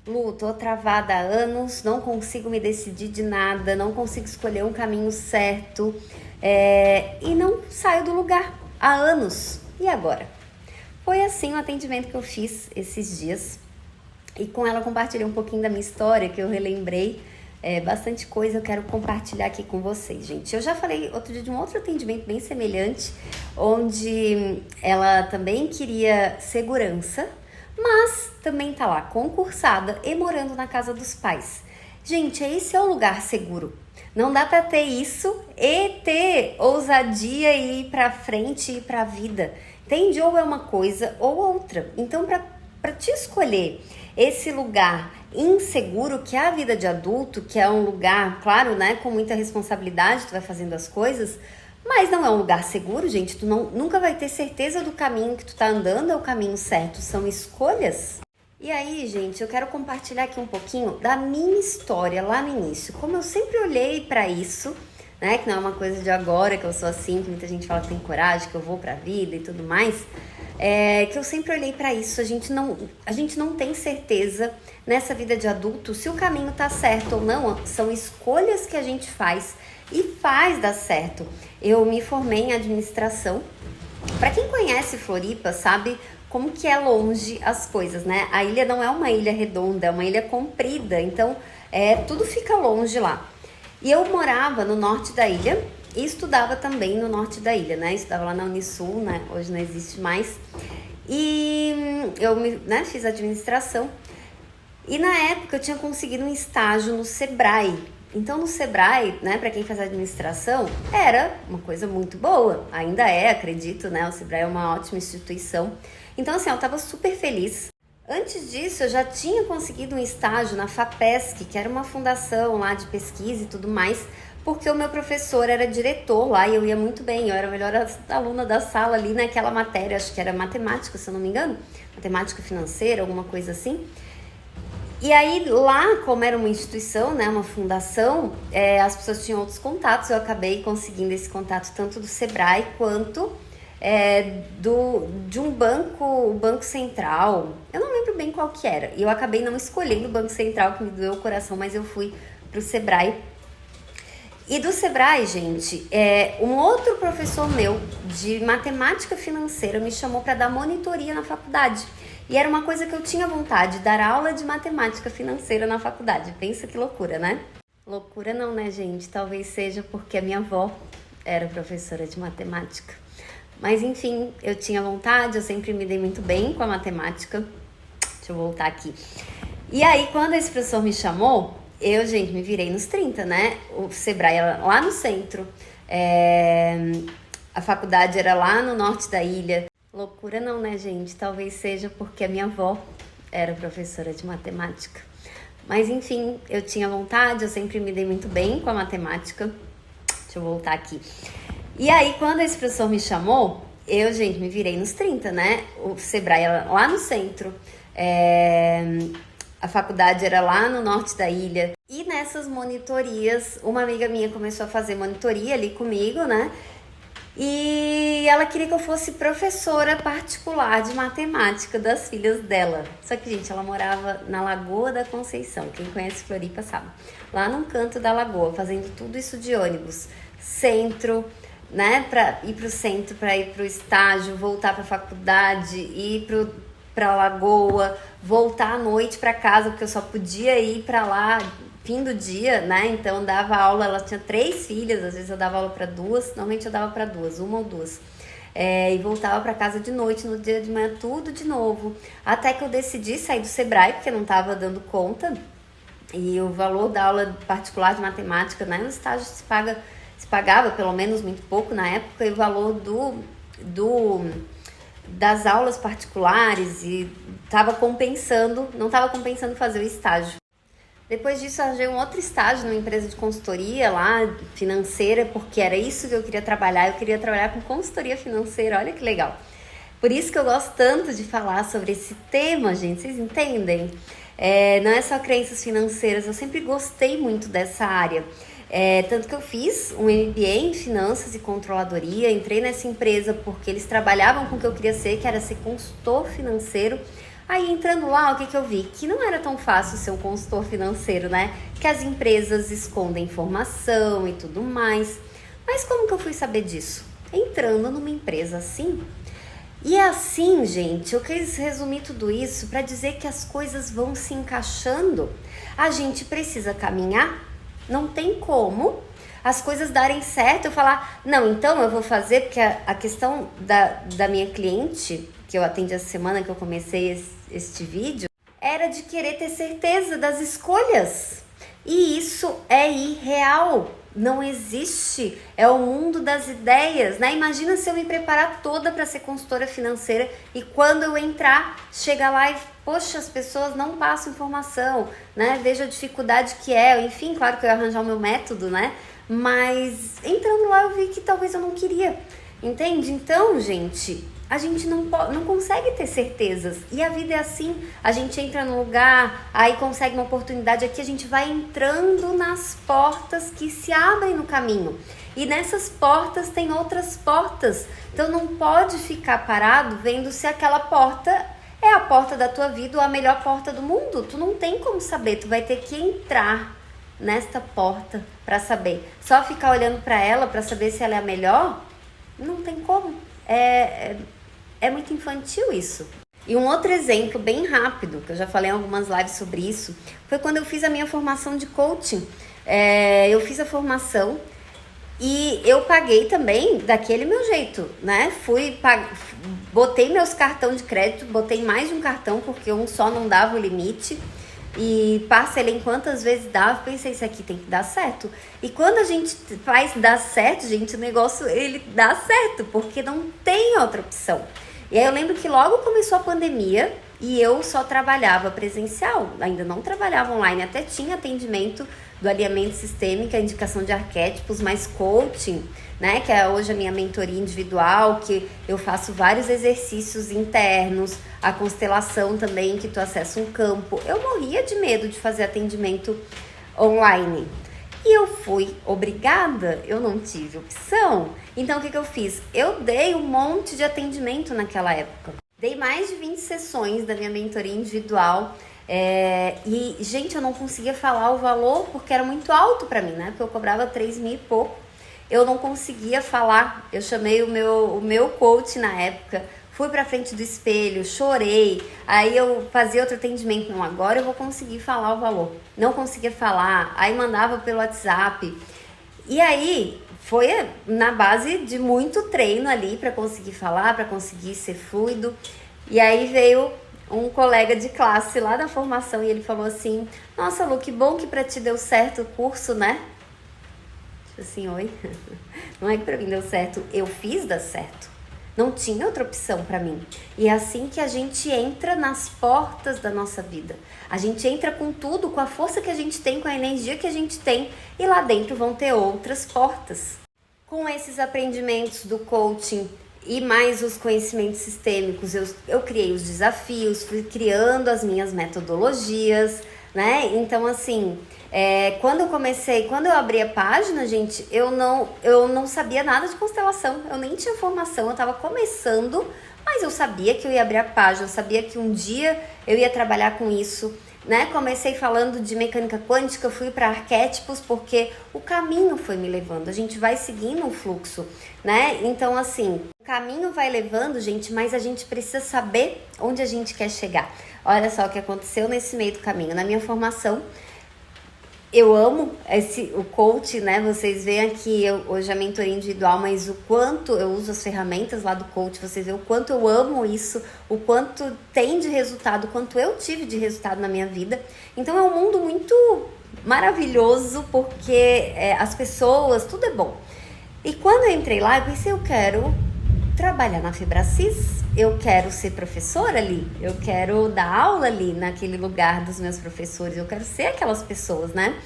Lu, tô travada há anos, não consigo me decidir de nada, não consigo escolher um caminho certo, e não saio do lugar há anos. E agora? Foi assim o atendimento que eu fiz esses dias e com ela compartilhei um pouquinho da minha história, que eu relembrei bastante coisa eu quero compartilhar aqui com vocês, gente. Eu já falei outro dia de um outro atendimento bem semelhante, onde ela também queria segurança, mas também tá lá concursada e morando na casa dos pais. Gente, esse é o lugar seguro. Não dá pra ter isso e ter ousadia e ir pra frente e ir pra vida. Entende? Ou é uma coisa ou outra. Então, pra te escolher esse lugar inseguro que é a vida de adulto, que é um lugar, claro, né, com muita responsabilidade, tu vai fazendo as coisas, mas não é um lugar seguro, gente. Tu nunca vai ter certeza do caminho que tu tá andando é o caminho certo, são escolhas. E aí, gente, eu quero compartilhar aqui um pouquinho da minha história lá no início. Como eu sempre olhei pra isso, né, que não é uma coisa de agora, que eu sou assim, que muita gente fala que tem coragem, que eu vou pra vida e tudo mais, que eu sempre olhei pra isso. A gente não tem certeza nessa vida de adulto se o caminho tá certo ou não. São escolhas que a gente faz e faz dar certo. Eu me formei em administração. Para quem conhece Floripa, sabe como que é longe as coisas, né? A ilha não é uma ilha redonda, é uma ilha comprida, então tudo fica longe lá. E eu morava no norte da ilha e estudava também no norte da ilha, né? Estudava lá na Unisul, né? Hoje não existe mais. E eu fiz administração. E na época eu tinha conseguido um estágio no Sebrae. Então no Sebrae, né, para quem faz administração, era uma coisa muito boa. Ainda é, acredito, né? O Sebrae é uma ótima instituição. Então assim, eu tava super feliz. Antes disso, eu já tinha conseguido um estágio na FAPESC, que era uma fundação lá de pesquisa e tudo mais, porque o meu professor era diretor lá e eu ia muito bem. Eu era a melhor aluna da sala ali naquela matéria, acho que era matemática, se eu não me engano, matemática financeira, alguma coisa assim. E aí lá, como era uma instituição, né, uma fundação, as pessoas tinham outros contatos. Eu acabei conseguindo esse contato tanto do Sebrae quanto de um banco, o Banco Central. Eu não lembro bem qual que era. E eu acabei não escolhendo o Banco Central, que me doeu o coração, mas eu fui pro Sebrae. E do Sebrae, gente, um outro professor meu de matemática financeira me chamou para dar monitoria na faculdade. E era uma coisa que eu tinha vontade, dar aula de matemática financeira na faculdade. Pensa que loucura, né? Loucura não, né, gente? Talvez seja porque a minha avó era professora de matemática. Mas enfim, eu tinha vontade, eu sempre me dei muito bem com a matemática. Deixa eu voltar aqui. E aí, quando esse professor me chamou, eu, gente, me virei nos 30, né? O Sebrae era lá no centro, a faculdade era lá no norte da ilha. Loucura não, né, gente? Talvez seja porque a minha avó era professora de matemática. Mas enfim, eu tinha vontade, eu sempre me dei muito bem com a matemática. Deixa eu voltar aqui. E aí, quando esse professor me chamou, eu, gente, me virei nos 30, né? O Sebrae era lá no centro, a faculdade era lá no norte da ilha. E nessas monitorias, uma amiga minha começou a fazer monitoria ali comigo, né? E ela queria que eu fosse professora particular de matemática das filhas dela. Só que, gente, ela morava na Lagoa da Conceição. Quem conhece Floripa sabe. Lá num canto da lagoa, fazendo tudo isso de ônibus. Centro, né? Pra ir pro centro, pra ir pro estágio, voltar pra faculdade, ir pra lagoa, voltar à noite pra casa, porque eu só podia ir pra lá fim do dia, né? Então dava aula, ela tinha 3 filhas, às vezes eu dava aula para 2, normalmente eu dava para 2, uma ou 2. E voltava para casa de noite, no dia de manhã, tudo de novo. Até que eu decidi sair do Sebrae, porque não estava dando conta. E o valor da aula particular de matemática, né? No estágio se pagava pelo menos muito pouco na época, e o valor das aulas particulares e não estava compensando fazer o estágio. Depois disso, eu arranjei um outro estágio numa empresa de consultoria lá, financeira, porque era isso que eu queria trabalhar. Eu queria trabalhar com consultoria financeira, olha que legal. Por isso que eu gosto tanto de falar sobre esse tema, gente, vocês entendem? Não é só crenças financeiras, eu sempre gostei muito dessa área. Tanto que eu fiz um MBA em finanças e controladoria, entrei nessa empresa porque eles trabalhavam com o que eu queria ser, que era ser consultor financeiro. Aí entrando lá, o que eu vi? Que não era tão fácil ser um consultor financeiro, né? Que as empresas escondem informação e tudo mais. Mas como que eu fui saber disso? Entrando numa empresa assim. E é assim, gente, eu quis resumir tudo isso para dizer que as coisas vão se encaixando. A gente precisa caminhar, não tem como as coisas darem certo, eu falar, não, então eu vou fazer, porque a questão da minha cliente, que eu atendi essa semana que eu comecei este vídeo, era de querer ter certeza das escolhas. E isso é irreal, não existe, é o mundo das ideias, né? Imagina se eu me preparar toda para ser consultora financeira e quando eu entrar, chega lá e, poxa, as pessoas não passam informação, né? Vejo a dificuldade que é, enfim, claro que eu ia arranjar o meu método, né? Mas entrando lá eu vi que talvez eu não queria, entende? Então, gente, a gente não consegue ter certezas. E a vida é assim, a gente entra num lugar, aí consegue uma oportunidade aqui, a gente vai entrando nas portas que se abrem no caminho. E nessas portas tem outras portas. Então não pode ficar parado vendo se aquela porta é a porta da tua vida ou a melhor porta do mundo. Tu não tem como saber, tu vai ter que entrar nesta porta para saber. Só ficar olhando para ela para saber se ela é a melhor, não tem como. É muito infantil isso. E um outro exemplo bem rápido, que eu já falei em algumas lives sobre isso, foi quando eu fiz a minha formação de coaching. Eu fiz a formação e eu paguei também daquele meu jeito, né? Botei meus cartões de crédito, botei mais de um cartão, porque um só não dava o limite. E parcelei quantas vezes dava, pensei, isso aqui tem que dar certo. E quando a gente faz dar certo, gente, o negócio, ele dá certo, porque não tem outra opção. E aí eu lembro que logo começou a pandemia e eu só trabalhava presencial, ainda não trabalhava online, até tinha atendimento do alinhamento sistêmico, a indicação de arquétipos, mas coaching, né, que é hoje a minha mentoria individual, que eu faço vários exercícios internos, a constelação também, que tu acessa um campo. Eu morria de medo de fazer atendimento online. E eu fui obrigada, eu não tive opção. Então o que eu fiz? Eu dei um monte de atendimento naquela época. Dei mais de 20 sessões da minha mentoria individual. E, gente, eu não conseguia falar o valor porque era muito alto para mim, né? Porque eu cobrava 3 mil e pouco. Eu não conseguia falar. Eu chamei o meu coach na época. Fui pra frente do espelho, chorei, aí eu fazia outro atendimento, não, agora eu vou conseguir falar o valor. Não conseguia falar, aí mandava pelo WhatsApp. E aí foi na base de muito treino ali para conseguir falar, para conseguir ser fluido. E aí veio um colega de classe lá da formação e ele falou assim, nossa, Lu, que bom que pra ti deu certo o curso, né? Tipo assim, oi? Não é que pra mim deu certo, eu fiz dar certo. Não tinha outra opção para mim. E é assim que a gente entra nas portas da nossa vida. A gente entra com tudo, com a força que a gente tem, com a energia que a gente tem. E lá dentro vão ter outras portas. Com esses aprendimentos do coaching e mais os conhecimentos sistêmicos, eu criei os desafios, fui criando as minhas metodologias, né? Então, assim, quando eu abri a página, gente, eu não sabia nada de constelação, eu nem tinha formação, eu tava começando, mas eu sabia que eu ia abrir a página, eu sabia que um dia eu ia trabalhar com isso, né? Comecei falando de mecânica quântica, fui para arquétipos, porque o caminho foi me levando, a gente vai seguindo um fluxo, né? Então, assim, o caminho vai levando, gente, mas a gente precisa saber onde a gente quer chegar. Olha só o que aconteceu nesse meio do caminho. Na minha formação, eu amo o coach, né? Vocês veem aqui, hoje a mentoria individual, mas o quanto eu uso as ferramentas lá do coach, vocês veem o quanto eu amo isso, o quanto tem de resultado, o quanto eu tive de resultado na minha vida. Então é um mundo muito maravilhoso, porque as pessoas, tudo é bom. E quando eu entrei lá, eu pensei, eu quero trabalhar na Febracis, eu quero ser professora ali, eu quero dar aula ali naquele lugar dos meus professores, eu quero ser aquelas pessoas, né?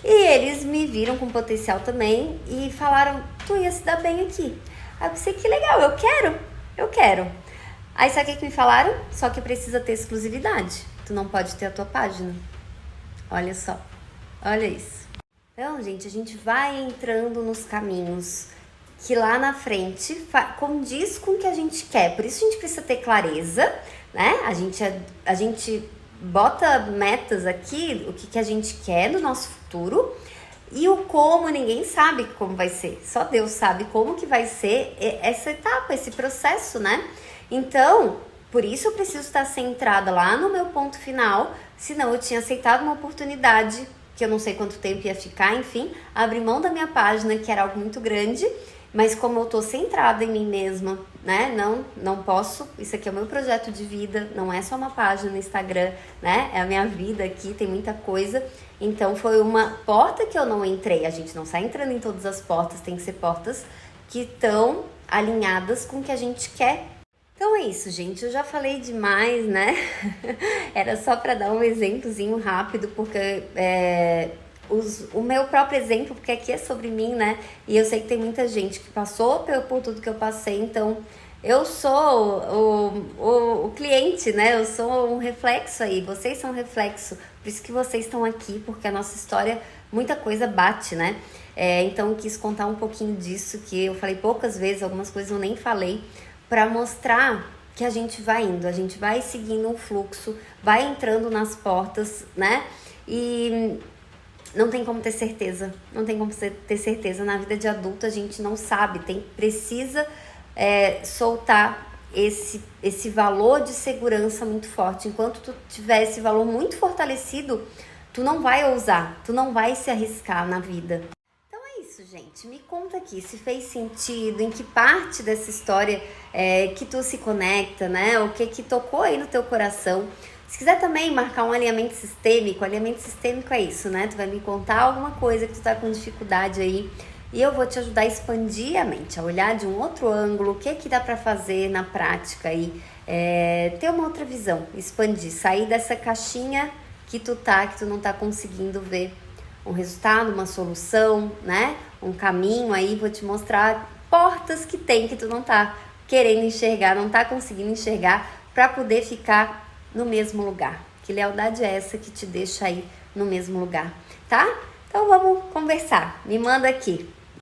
E eles me viram com potencial também e falaram, tu ia se dar bem aqui. Aí eu pensei, que legal, eu quero. Aí sabe o que me falaram? Só que precisa ter exclusividade, tu não pode ter a tua página. Olha só, olha isso. Então, gente, a gente vai entrando nos caminhos que lá na frente condiz com o que a gente quer. Por isso a gente precisa ter clareza, né? A gente bota metas aqui, o que a gente quer no nosso futuro, e o como ninguém sabe como vai ser. Só Deus sabe como que vai ser essa etapa, esse processo, né? Então, por isso eu preciso estar centrada lá no meu ponto final, senão eu tinha aceitado uma oportunidade, que eu não sei quanto tempo ia ficar, enfim, abri mão da minha página, que era algo muito grande, mas como eu tô centrada em mim mesma, né? Não posso, isso aqui é o meu projeto de vida, não é só uma página no Instagram, né? É a minha vida aqui, tem muita coisa. Então foi uma porta que eu não entrei. A gente não sai entrando em todas as portas, tem que ser portas que estão alinhadas com o que a gente quer. Então é isso, gente. Eu já falei demais, né? Era só para dar um exemplozinho rápido, porque o meu próprio exemplo, porque aqui é sobre mim, né? E eu sei que tem muita gente que passou por tudo que eu passei, então eu sou o cliente, né? Eu sou um reflexo aí, vocês são um reflexo, por isso que vocês estão aqui, porque a nossa história, muita coisa bate, né? Então eu quis contar um pouquinho disso, que eu falei poucas vezes, algumas coisas eu nem falei, para mostrar que a gente vai indo, a gente vai seguindo um fluxo, vai entrando nas portas, né? E não tem como ter certeza, não tem como ter certeza. Na vida de adulto a gente não sabe, precisa soltar esse valor de segurança muito forte. Enquanto tu tiver esse valor muito fortalecido, tu não vai ousar, tu não vai se arriscar na vida. Então é isso, gente. Me conta aqui se fez sentido, em que parte dessa história que tu se conecta, né? O que tocou aí no teu coração. Se quiser também marcar um alinhamento sistêmico é isso, né? Tu vai me contar alguma coisa que tu tá com dificuldade aí e eu vou te ajudar a expandir a mente, a olhar de um outro ângulo, o que dá pra fazer na prática aí, ter uma outra visão, expandir, sair dessa caixinha que tu não tá conseguindo ver um resultado, uma solução, né? Um caminho aí, vou te mostrar portas que tu não tá querendo enxergar, não tá conseguindo enxergar pra poder ficar no mesmo lugar. Que lealdade é essa que te deixa aí no mesmo lugar, tá? Então vamos conversar. Me manda aqui.